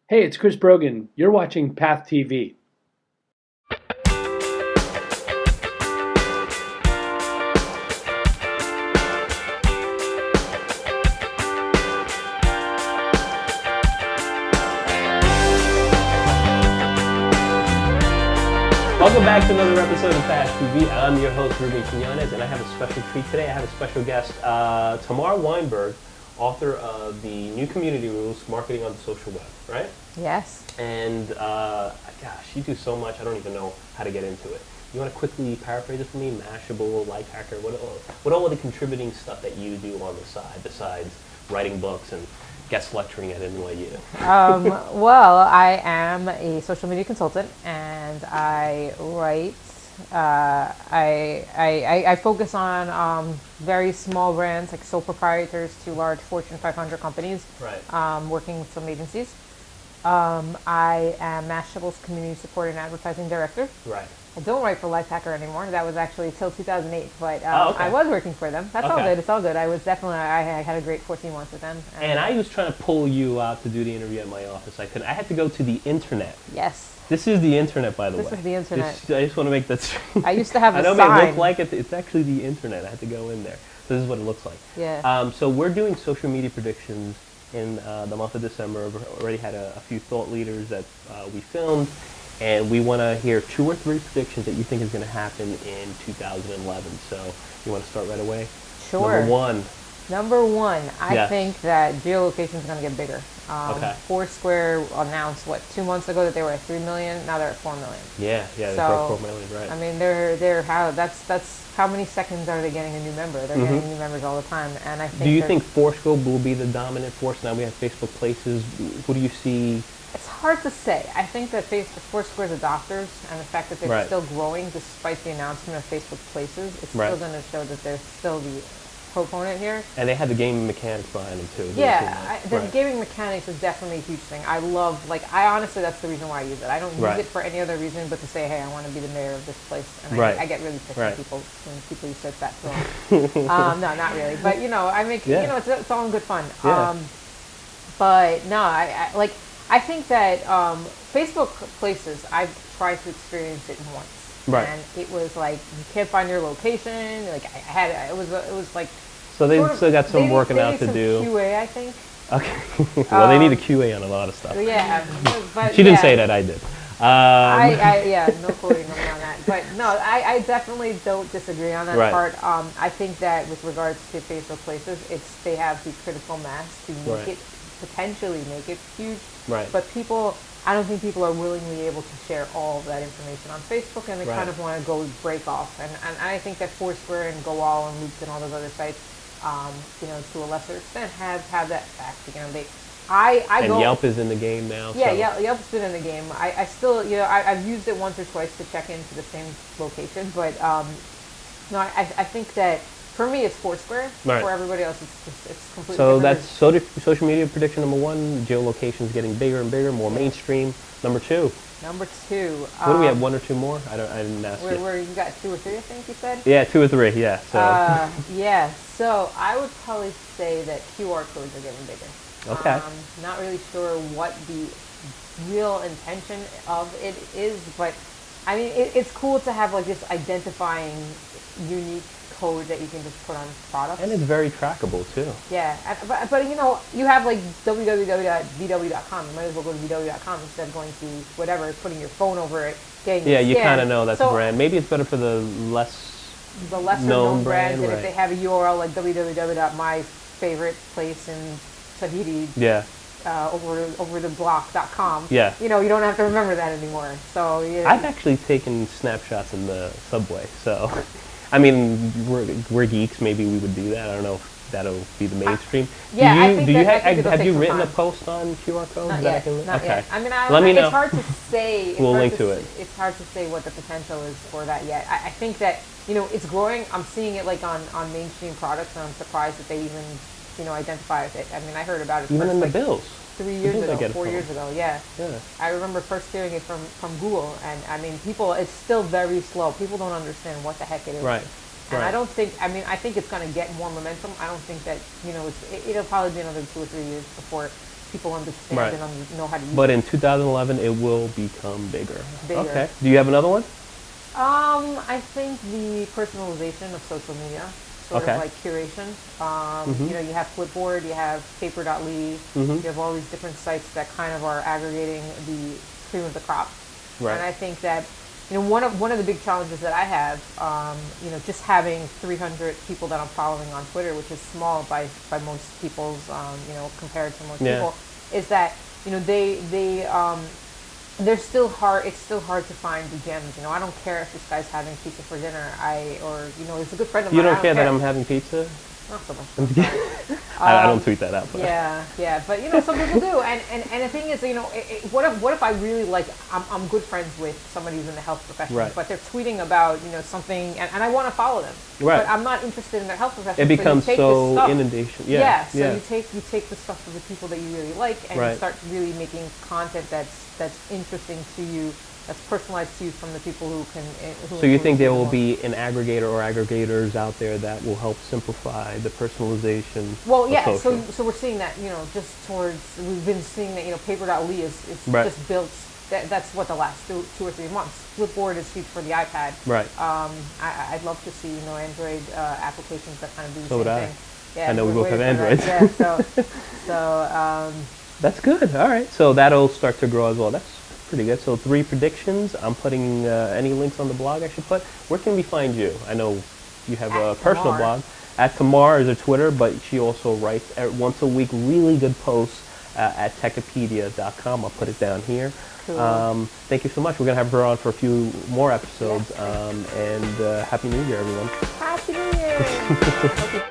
Hey, it's Chris Brogan. You're watching Path TV. Welcome back to another episode of Path TV. I'm your host, Ruben Quinones, and I have a special treat today. I have a special guest, Tamar Weinberg, author of the New Community Rules, Marketing on the Social Web, right? Yes. And gosh, you do so much, I don't even know how to get into it. You want to quickly paraphrase it for me? Mashable, Life Hacker, what all the contributing stuff that you do on the side besides writing books and guest lecturing at NYU? Well, I am a social media consultant, and I write. I focus on very small brands, like sole proprietors, to large Fortune 500 companies. Right. Working with some agencies. I am Mashable's community support and advertising director. Right. I don't write for Lifehacker anymore. That was actually till 2008, but Okay. I was working for them. That's all Okay. good. It's all good. I had a great 14 months with them. And I was trying to pull you out to do the interview at my office. I couldn't. I had to go to the internet. Yes. This is the internet, by the way. This is the internet. I just want to make that straight. I used to have I a know it may sign. look like it. It's actually the internet. I had to go in there. This is what it looks like. Yeah. So we're doing social media predictions in the month of December. We've already had a few thought leaders that we filmed. And we want to hear 2 or 3 predictions that you think is going to happen in 2011. So you want to start right away? Sure. Number one. I Yes. think that geolocation is going to get bigger. Okay. Foursquare announced 2 months ago that they were at 3 million. Now they're at 4 million. Yeah, they So, broke 4 million, right? I mean, that's how many seconds are they getting a new member? They're getting new members all the time, and I think. Do you think Foursquare will be the dominant force? Now we have Facebook Places. Who do you see? It's hard to say. I think that Foursquare's adopters and the fact that they're Right. still growing despite the announcement of Facebook Places, it's Right. still going to show that they're still the proponent here. And they had the gaming mechanics behind them too. The Right. gaming mechanics is definitely a huge thing. I honestly, that's the reason why I use it. I don't use Right. it for any other reason but to say, hey, I want to be the mayor of this place. And Right. I get really pissed Right. when people usurp that throne. No, not really. But, I make, Yeah. it's all in good fun. Yeah. But no, I think that Facebook Places, I've tried to experience it once. Right. And it was like, you can't find your location. Like, it was like, So they sort of- still got some working they out need to some do. QA, I think. Okay. Well, they need a QA on a lot of stuff. Yeah, but She didn't say that. I did. No quoting on that. But no, I definitely don't disagree on that Right. part. I think that with regards to Facebook Places, they have the critical mass to potentially make it huge. Right. But I don't think people are willingly able to share all of that information on Facebook, and they Right. kind of want to go break off. And I think that Foursquare and GoAll and Loops and all those other sites, to a lesser extent, have that fact. And Yelp is in the game now. Yeah, so. Yelp's been in the game. I still, I've used it once or twice to check into the same location, but no, I think that for me it's Foursquare. Right. For everybody else, it's completely So different. that's social media prediction number 1. Geolocation's getting bigger and bigger, more mainstream. Number 2. Number 2. What do we have? 1 or 2 more? I didn't ask you. Where you got 2 or 3, I think you said. Yeah, 2 or 3. Yeah. So. Yeah. So I would probably say that QR codes are getting bigger. Okay. Not really sure what the real intention of it is, but I mean, it's cool to have like this identifying unique code that you can just put on products. And it's very trackable too. Yeah, but you have like www.vw.com. You might as well go to vw.com instead of going to whatever, putting your phone over it, getting Yeah, it you scanned. kind of know that's So a brand. Maybe it's better for the lesser known known brands, and right. if they have a URL like www.myfavoriteplace in Tahiti, Yeah. over the block.com. Yeah. You don't have to remember that anymore. So yeah. I've actually taken snapshots in the subway, so I mean, we're geeks. Maybe we would do that. I don't know if that'll be the mainstream. Yeah, do I you, think do you that- I think it'll have take you some written a time. post on QR codes? Not that I yet. can, Not okay. yet. I mean, Let me know. it's hard to say. We'll link to it. It's hard to say what the potential is for that yet. I think that it's growing. I'm seeing it like on mainstream products, and I'm surprised that they even identify with it. I mean, I heard about it Even first, in the like, bills. 3 years bills I ago, get it 4 from. years ago. Yeah. Yeah. I remember first hearing it from Google, and I mean, it's still very slow. People don't understand what the heck it is. Right. And Right. I think it's going to get more momentum. I don't think that, it'll probably be another 2 or 3 years before people understand Right. and know how to use But it. in 2011, it will become bigger. Bigger. Okay. Do you have another one? I think the personalization of social media, sort Okay. of like curation. Mhm. You know, you have Flipboard, you have Paper.ly, Mhm. you have all these different sites that kind of are aggregating the cream of the crop. Right. And I think that, you know, one of the big challenges that I have, you know, just having 300 people that I'm following on Twitter, which is small by most people's, you know, compared to most Yeah. people, is that, you know, they're still hard. It's still hard to find the gems. You know, I don't care if this guy's having pizza for dinner. Or you know, it's a good friend of You mine. don't care that I'm having pizza? Not so much. I'm I'm kidding. sorry. I don't tweet that out. But. Yeah, but you know, some people do, and the thing is, you know, what if I really like, I'm good friends with somebody who's in the health profession, Right. but they're tweeting about, you know, something, and I want to follow them, Right. but I'm not interested in their health profession. It becomes so you take this stuff, inundation. yeah. So yeah. you take the stuff of the people that you really like, and Right. you start really making content that's interesting to you, that's personalized to you from the people who can. So you think there will more. be an aggregator or aggregators out there that will help simplify the personalization? Well, of yeah. social? So we're seeing that, you know, just towards, we've been seeing that, you know, Paper.ly is Right. just built. That's what the last two or 3 months. Flipboard is huge for the iPad. Right. I'd love to see, you know, Android applications that kind of do the So would same I. thing. Yeah, I know we we're both have waiting for Androids. that. Yeah. That's good. All right. So that'll start to grow as well. That's pretty good. So 3 predictions. I'm putting any links on the blog I should put. Where can we find you? I know you have a At personal Tamar. blog. At Tamar is her Twitter, but she also writes once a week really good posts at techipedia.com. I'll put it down here. Cool. Thank you so much. We're going to have her on for a few more episodes. Yes. And Happy New Year, everyone. Happy New Year.